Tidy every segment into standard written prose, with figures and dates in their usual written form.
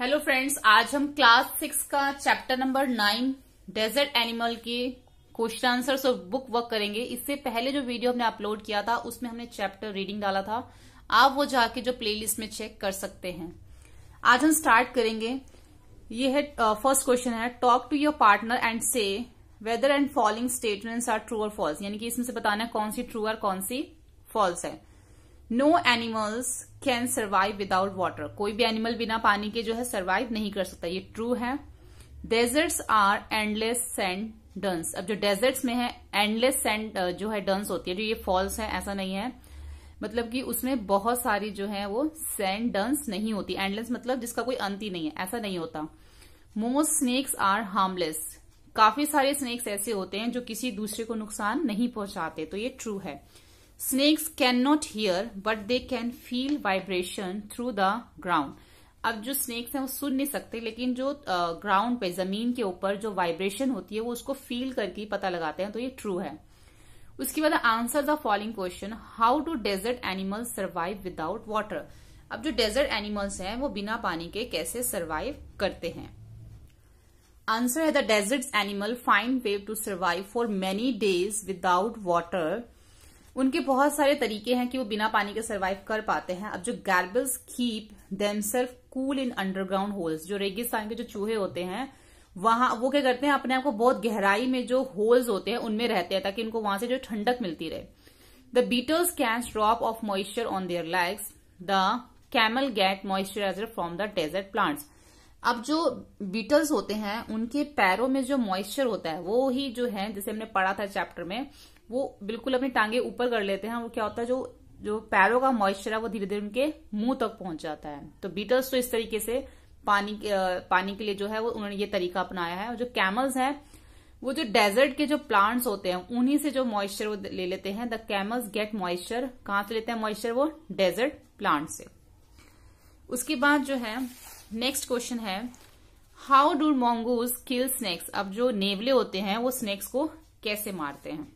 Hello friends, आज हम class 6 का चैप्टर नंबर 9 डेजर्ट एनिमल के क्वेश्चन आंसर्स और बुक वर्क करेंगे। इससे पहले जो वीडियो हमने अपलोड किया था उसमें हमने चैप्टर रीडिंग डाला था, आप वो जाके जो प्लेलिस्ट में चेक कर सकते हैं। आज हम स्टार्ट करेंगे। ये है फर्स्ट क्वेश्चन है, talk to your partner and say whether and following statements are true और फॉल्स, यानी कि इसमें से बताना है कौन सी ट्रू और कौन सी फॉल्स है। No animals can survive without water, कोई भी एनिमल बिना पानी के जो है सर्वाइव नहीं कर सकता, ये ट्रू है। डेजर्ट्स आर एंडलेस सैंड डंस, अब जो डेजर्ट्स में है एंडलेस सैंड जो है डंस होती है, जो ये फॉल्स है, ऐसा नहीं है। मतलब कि उसमें बहुत सारी जो है वो सैंड डंस नहीं होती। एंडलेस मतलब जिसका कोई अंत ही नहीं है, ऐसा नहीं होता। मोस्ट स्नेक्स आर हार्मलेस, काफी सारे स्नेक्स ऐसे होते हैं जो किसी दूसरे को नुकसान नहीं पहुंचाते, तो ये ट्रू है। Snakes can not hear but they can feel vibration through the ground, अब जो स्नेक्स हैं वो सुन नहीं सकते, लेकिन जो ग्राउंड पे जमीन के ऊपर जो वाइब्रेशन होती है वो उसको फील करके पता लगाते हैं, तो ये ट्रू है। उसके बाद answer the following question, how do desert animals survive without water, अब जो डेजर्ट एनिमल्स हैं वो बिना पानी के कैसे सर्वाइव करते हैं। आंसर है the desert animal find way to survive for many days without water, उनके बहुत सारे तरीके हैं कि वो बिना पानी के सर्वाइव कर पाते हैं। अब जो gerbils keep themselves cool in underground holes, जो रेगिस्तान के जो चूहे होते हैं वहां वो क्या करते हैं, अपने आप को बहुत गहराई में जो होल्स होते हैं उनमें रहते हैं ताकि उनको वहां से जो ठंडक मिलती रहे। The beetles catch drop of moisture on their legs, the camel get moisturiser from the desert plants, अब जो बीटल्स होते हैं उनके पैरों में जो मॉइस्चर होता है वो ही जो है, जैसे हमने पढ़ा था चैप्टर में, वो बिल्कुल अपनी टांगे ऊपर कर लेते हैं। वो क्या होता है, जो पैरों का मॉइस्चर है वो धीरे धीरे उनके मुंह तक पहुंच जाता है। तो बीटल्स तो इस तरीके से पानी के लिए जो है वो उन्होंने ये तरीका अपनाया है। और जो कैमल्स हैं वो जो डेजर्ट के जो प्लांट्स होते हैं उन्हीं से जो मॉइस्चर वो ले लेते हैं। द कैमल्स गेट मॉइस्चर, कहां से लेते हैं मॉइस्चर, वो डेजर्ट प्लांट से। उसके बाद जो है नेक्स्ट क्वेश्चन है, how do mongoose kill snakes, अब जो नेवले होते हैं वो स्नेक्स को कैसे मारते हैं।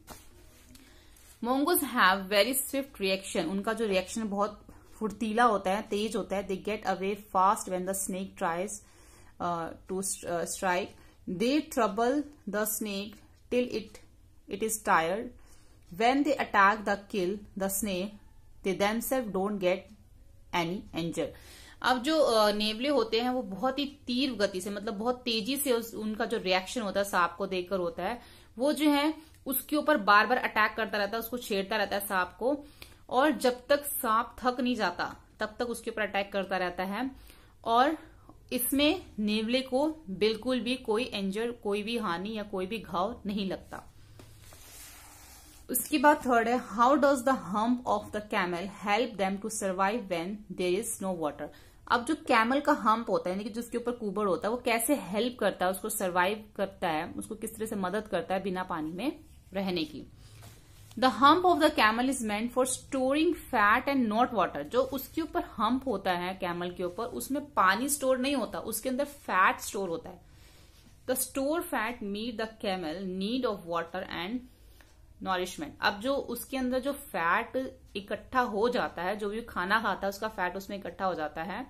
Mongoose have very Swift reaction, उनका जो रिएक्शन बहुत फुर्तीला होता है, तेज होता है। They get away fast when the snake tries to strike, they trouble the snake till it is tired, when they attack the kill the snake they themselves don't get any injury, अब जो नेवले होते हैं वो बहुत ही तीव्र गति से, मतलब बहुत तेजी से उनका जो रिएक्शन होता है सांप को देखकर होता है, वो जो है उसके ऊपर बार बार अटैक करता रहता है, उसको छेड़ता रहता है सांप को, और जब तक सांप थक नहीं जाता तब तक उसके ऊपर अटैक करता रहता है। और इसमें नेवले को बिल्कुल भी कोई इंजर, कोई भी हानि या कोई भी घाव नहीं लगता। उसके बाद थर्ड है, how does the hump of the camel help them to survive when there is no water, अब जो कैमल का हम्प होता है यानी कि जिसके ऊपर कुबड़ होता है वो कैसे हेल्प करता है, उसको सर्वाइव करता है, उसको किस तरह से मदद करता है बिना पानी में रहने की। The hump of the camel is meant for storing fat and not water, जो उसके ऊपर हम्प होता है कैमल के ऊपर उसमें पानी स्टोर नहीं होता, उसके अंदर फैट स्टोर होता है। The store fat meet the camel need of water and nourishment, अब जो उसके अंदर जो फैट इकट्ठा हो जाता है, जो भी खाना खाता है उसका फैट उसमें इकट्ठा हो जाता है,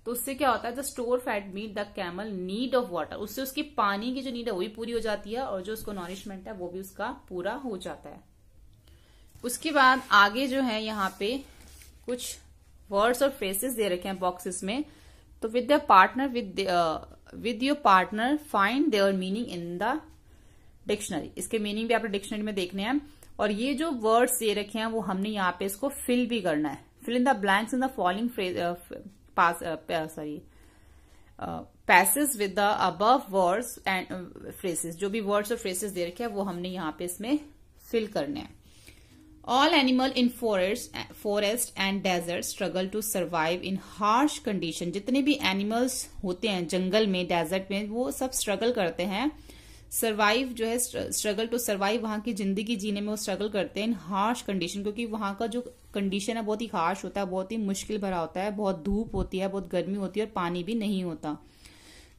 तो उससे क्या होता है, the store fat meet the camel need of water, उससे उसकी पानी की जो नीड है वही पूरी हो जाती है और जो उसको नॉरिशमेंट है वो भी उसका पूरा हो जाता है। उसके बाद आगे जो है यहाँ पे कुछ वर्ड्स और फ्रेजेस दे रखे हैं बॉक्सेस में, तो with the partner with your partner find there meaning in the dictionary, इसके मीनिंग भी आपने डिक्शनरी में देखने हैं। और ये जो वर्ड्स दे रखे हैं वो हमने यहाँ पे इसको फिल भी करना है। Fill in the blanks in the following passage with the above words and phrases, जो भी वर्ड्स और फ्रेजेस दे रखे हैं वो हमने यहाँ पे इसमें फिल करने हैं। All animal in forest and desert struggle to survive in harsh condition, जितने भी एनिमल्स होते हैं जंगल में, डेजर्ट में, वो सब स्ट्रगल करते हैं। सर्वाइव जो है, स्ट्रगल टू सर्वाइव, वहां की जिंदगी जीने में वो स्ट्रगल करते हैं इन हार्श कंडीशन, क्योंकि वहां का जो कंडीशन है बहुत ही हार्श होता है, बहुत ही मुश्किल भरा होता है, बहुत धूप होती है, बहुत गर्मी होती है और पानी भी नहीं होता।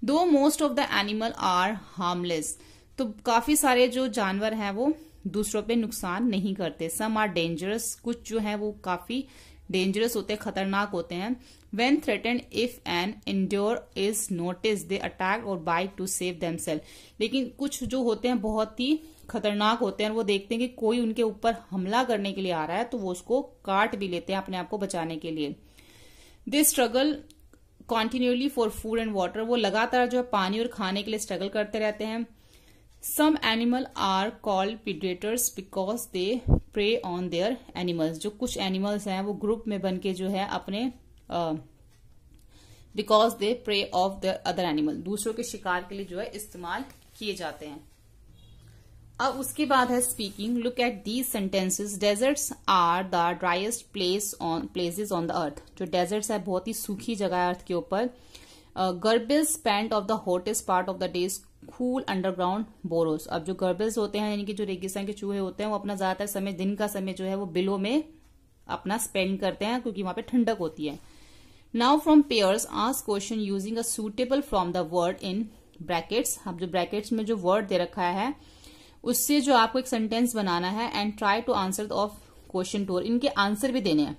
Though most of the animal are harmless, तो काफी सारे जो जानवर हैं वो दूसरों पे नुकसान नहीं करते। सम आर डेंजरस, कुछ जो है वो काफी डेंजरस होते हैं, खतरनाक होते हैं। When threatened, if an endeavour is noticed, they attack or bite to save themselves. लेकिन कुछ जो होते हैं बहुत ही खतरनाक होते हैं, वो देखते हैं कि कोई उनके ऊपर हमला करने के लिए आ रहा है तो वो उसको काट भी लेते हैं अपने आप को बचाने के लिए। They struggle continually for food and water. वो लगातार जो है पानी और खाने के लिए स्ट्रगल करते रहते हैं। Some animal are called predators because they prey on their animals. जो कुछ एनिमल्स हैं वो ग्रुप में बन के जो है अपने because they pray of the other animal, दूसरों के शिकार के लिए जो है इस्तेमाल किए जाते हैं। अब उसके बाद है speaking. Look at these sentences. Deserts are the driest places on the earth. जो डेजर्ट्स है बहुत ही सूखी जगह है अर्थ के ऊपर। Gerbils spend of the hottest part of the days cool underground burrows. अब जो गर्बिल्स होते हैं यानी कि जो रेगिस्तान के चूहे होते हैं वो अपना ज्यादातर समय, दिन का समय जो है वो बिलों में अपना स्पेंड करते हैं क्योंकि वहां पे ठंडक होती है। Now from pairs ask question using a suitable from the word in brackets. अब जो ब्रैकेट्स में जो वर्ड दे रखा है उससे जो आपको एक सेंटेंस बनाना है and try to answer of question two. इनके आंसर भी देने हैं।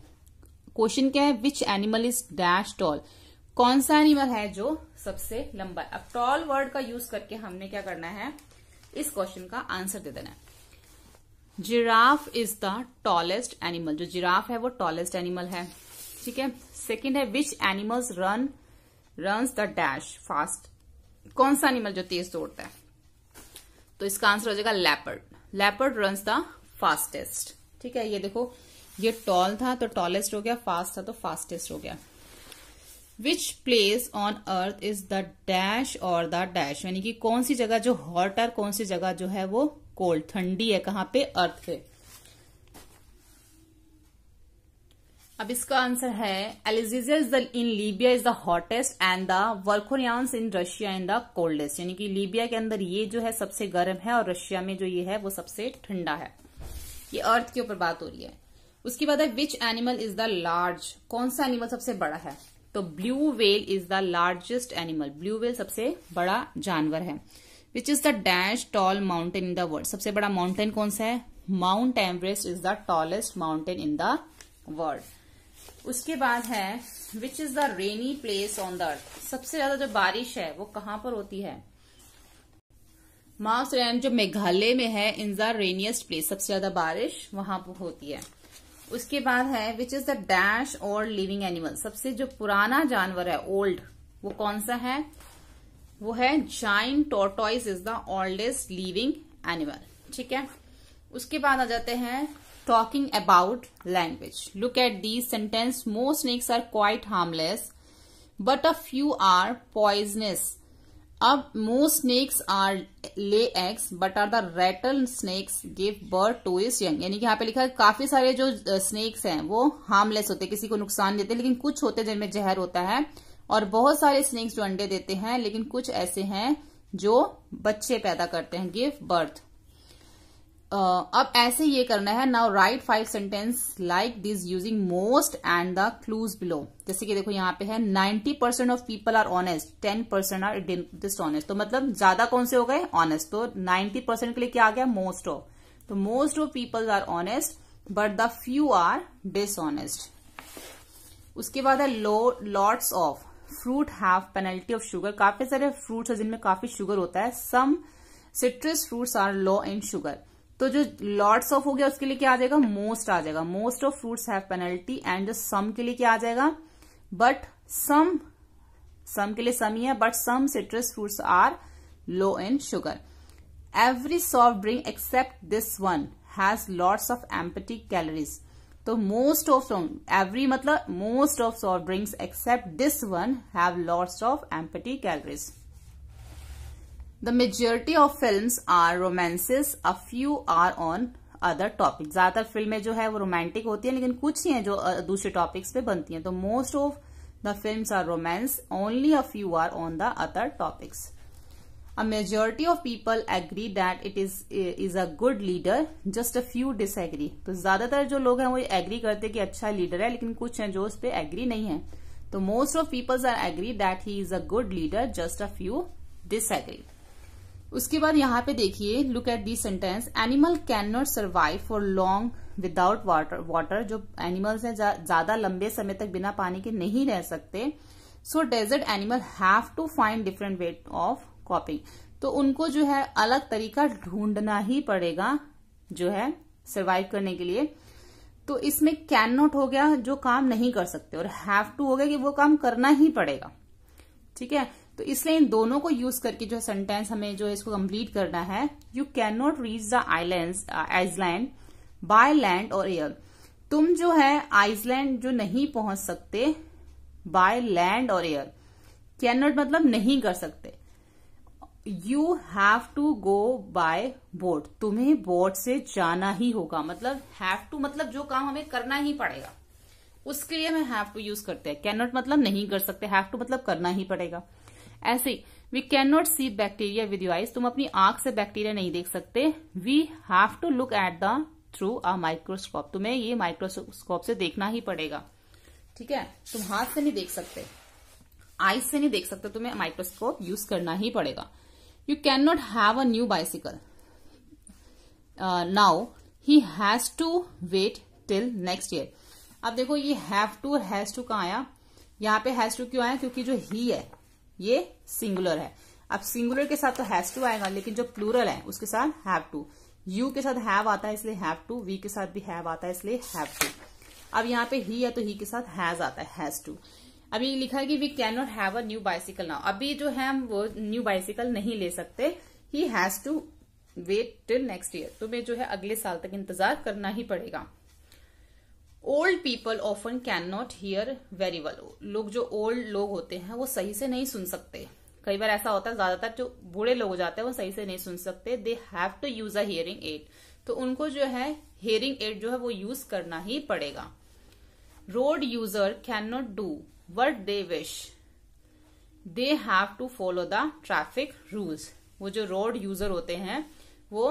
क्वेश्चन क्या है? Which animal is dash tall. कौन सा एनिमल है जो सबसे लंबा है। अब टॉल वर्ड का यूज करके हमने क्या करना है, इस क्वेश्चन का आंसर दे देना है। Giraffe is the tallest animal. जो जिराफ है वो टॉलेस्ट एनिमल है, ठीक है। सेकेंड है which animals runs the dash fast. कौन सा एनिमल जो तेज दौड़ता है, तो इसका आंसर हो जाएगा leopard. Leopard runs the fastest, ठीक है। ये देखो, ये टॉल था तो टॉलेस्ट हो गया, फास्ट था तो फास्टेस्ट हो गया। Which place on earth is the dash और द डैश, यानी कि कौन सी जगह जो हॉट है, कौन सी जगह जो है वो कोल्ड, ठंडी है, कहां पे, अर्थ पे। अब इसका आंसर है Al Aziziya in Libya is the hottest and the Verkhoyansk in Russia in the coldest, यानी कि लीबिया के अंदर ये जो है सबसे गर्म है और रशिया में जो ये है वो सबसे ठंडा है। ये अर्थ के ऊपर बात हो रही है। उसके बाद है which animal is the large. कौन सा एनिमल सबसे बड़ा है, तो blue whale is the largest animal. Blue whale सबसे बड़ा जानवर है। Which is the dash tall mountain in the world. सबसे बड़ा माउंटेन कौन सा है, Mount Everest is the tallest mountain in the world. उसके बाद है which is the rainy place on the earth. सबसे ज्यादा जो बारिश है वो कहां पर होती है, माउंट रैन जो मेघालय में है, इन द रेनिएस्ट प्लेस, सबसे ज्यादा बारिश वहां पर होती है। उसके बाद है विच इज द डैश और लिविंग एनिमल। सबसे जो पुराना जानवर है, ओल्ड, वो कौन सा है, वो है giant tortoise is the oldest living animal, ठीक है। उसके बाद आ जाते हैं talking about language. Look at these sentence. Most snakes are quite harmless but a few are poisonous. अब most snakes are lay eggs but are the rattle snakes give birth to is young, यानी कि यहाँ पे लिखा है काफी सारे जो स्नेक्स हैं वो हार्मलेस होते हैं, किसी को नुकसान देते हैं, लेकिन कुछ होते हैं जिनमें जहर होता है, और बहुत सारे स्नेक्स जो अंडे देते हैं, लेकिन कुछ ऐसे हैं जो बच्चे पैदा करते हैं, गिव बर्थ। अब ऐसे ये करना है। Now write 5 sentence like this using most and the clues below. जैसे कि देखो यहाँ पे है 90% of people are honest, 10% are dishonest. तो मतलब ज्यादा कौन से हो गए, ऑनेस्ट। तो 90% के लिए क्या आ गया, मोस्ट ऑफ। तो most of people are honest but the few are dishonest. उसके बाद है lots of fruit have plenty of sugar. काफी सारे फ्रूट्स है जिनमें काफी शुगर होता है। Some citrus fruits are low in sugar. तो जो लॉट्स ऑफ हो गया उसके लिए क्या आ जाएगा, मोस्ट आ जाएगा। Most of fruits have penalty. And जो सम के लिए क्या आ जाएगा, बट सम के लिए सम ही है, but some citrus fruits are low in sugar. Every soft drink except this one has lots of empty calories. तो मोस्ट ऑफ, एवरी मतलब most of soft drinks except this one have lots of empty calories. The majority of films are romances, a few are on other topics. ज्यादातर फिल्में जो है वो romantic होती हैं, लेकिन कुछ ही हैं जो दूसरे टॉपिक्स पे बनती हैं। तो most of the films are romance, only a few are on the other topics. A majority of people agree that it is a good leader, just a few disagree. तो ज्यादातर जो लोग हैं वो एग्री करते हैं कि अच्छा लीडर है, लेकिन कुछ हैं जो उस पे एग्री नहीं है। तो most of people are agree that he is a good leader, just a few disagree. उसके बाद यहाँ पे देखिए, look at this sentence. Animal can not survive for long without water जो एनिमल्स हैं ज्यादा लंबे समय तक बिना पानी के नहीं रह सकते, so desert animal have to find different way of coping, तो उनको जो है अलग तरीका ढूंढना ही पड़ेगा जो है सर्वाइव करने के लिए। तो इसमें कैन नॉट हो गया जो काम नहीं कर सकते, और हैव टू हो गया कि वो काम करना ही पड़ेगा। ठीक है, तो इसलिए इन दोनों को यूज करके जो सेंटेंस हमें जो है इसको कंप्लीट करना है। You can not reach the island by land और एयर, तुम जो है आइसलैंड जो नहीं पहुंच सकते बाय लैंड और एयर। कैन नॉट मतलब नहीं कर सकते। You have to go by boat, तुम्हें बोट से जाना ही होगा, मतलब हैव टू मतलब जो काम हमें करना ही पड़ेगा, उसके लिए हमें हैव टू यूज करते हैं। कैन नॉट मतलब नहीं कर सकते, हैव टू मतलब करना ही पड़ेगा। ऐसे we can not see bacteria with your eyes, तुम अपनी आंख से बैक्टीरिया नहीं देख सकते। We have to look at the through a microscope, तुम्हें ये माइक्रोस्कोप से देखना ही पड़ेगा। ठीक है, तुम हाथ से नहीं देख सकते, आइज से नहीं देख सकते, तुम्हें माइक्रोस्कोप यूज करना ही पड़ेगा। You cannot have a new bicycle. Now he has to wait till next year. अब देखो ये have to कहाँ आया, यहाँ पे has to क्यों आया, क्योंकि जो he है ये सिंगुलर है। अब सिंगुलर के साथ तो has to आएगा, लेकिन जो प्लूरल है उसके साथ have to। you के साथ have आता है इसलिए have to, we के साथ भी have आता है इसलिए have to। अब यहाँ पे he है तो he के साथ has आता है has to। अभी लिखा है कि we can not have a new bicycle now, अभी जो है हम वो न्यू बाइसिकल नहीं ले सकते। He has to wait till next year, तुम्हें जो है अगले साल तक इंतजार करना ही पड़ेगा। Old people often can not here very well, लोग जो ओल्ड लोग होते हैं वो सही से नहीं सुन सकते। कई बार ऐसा होता है, ज्यादातर जो बूढ़े लोग हो जाते हैं वो सही से नहीं सुन सकते। They have to use a hearing aid, तो उनको जो है हियरिंग एड जो है वो यूज करना ही पड़ेगा। Road user can not do what they wish, they have to follow the traffic rules, वो जो रोड यूजर होते हैं वो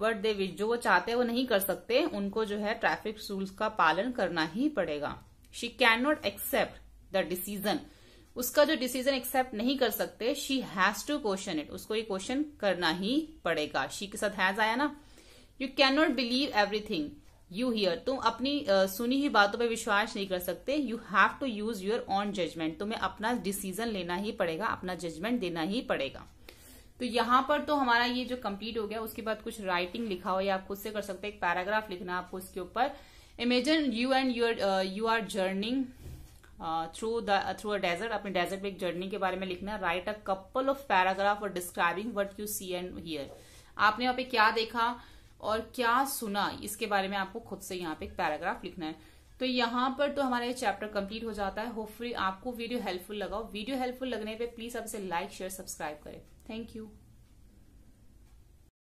what they wish जो वो चाहते हैं वो नहीं कर सकते, उनको जो है ट्रैफिक रूल्स का पालन करना ही पड़ेगा। she cannot accept the decision, उसका जो डिसीजन एक्सेप्ट नहीं कर सकते। she has to question it, उसको ये क्वेश्चन करना ही पड़ेगा। she के साथ has आया ना। you cannot believe everything you here, तुम अपनी सुनी हुई बातों पर विश्वास नहीं कर सकते। You have to use your own judgement, तुम्हें अपना डिसीजन लेना ही पड़ेगा, अपना जजमेंट देना ही पड़ेगा। तो यहाँ पर तो हमारा ये जो कंप्लीट हो गया, उसके बाद कुछ राइटिंग लिखा हो या आप खुद से कर सकते हैं, एक पैराग्राफ लिखना आपको इसके ऊपर। Imagine you and you are journeying through a desert, अपने डेजर्ट में एक जर्नी के बारे में लिखना। Write a couple of paragraph और describing what you see and hear, आपने वहां पे क्या देखा और क्या सुना, इसके बारे में आपको खुद से यहाँ पे एक पैराग्राफ लिखना है। तो यहाँ पर तो हमारा ये चैप्टर कंप्लीट हो जाता है। होपफुली आपको वीडियो हेल्पफुल लगा। वीडियो हेल्पफुल लगने पे प्लीज आप इसे लाइक शेयर सब्सक्राइब करें। Thank you.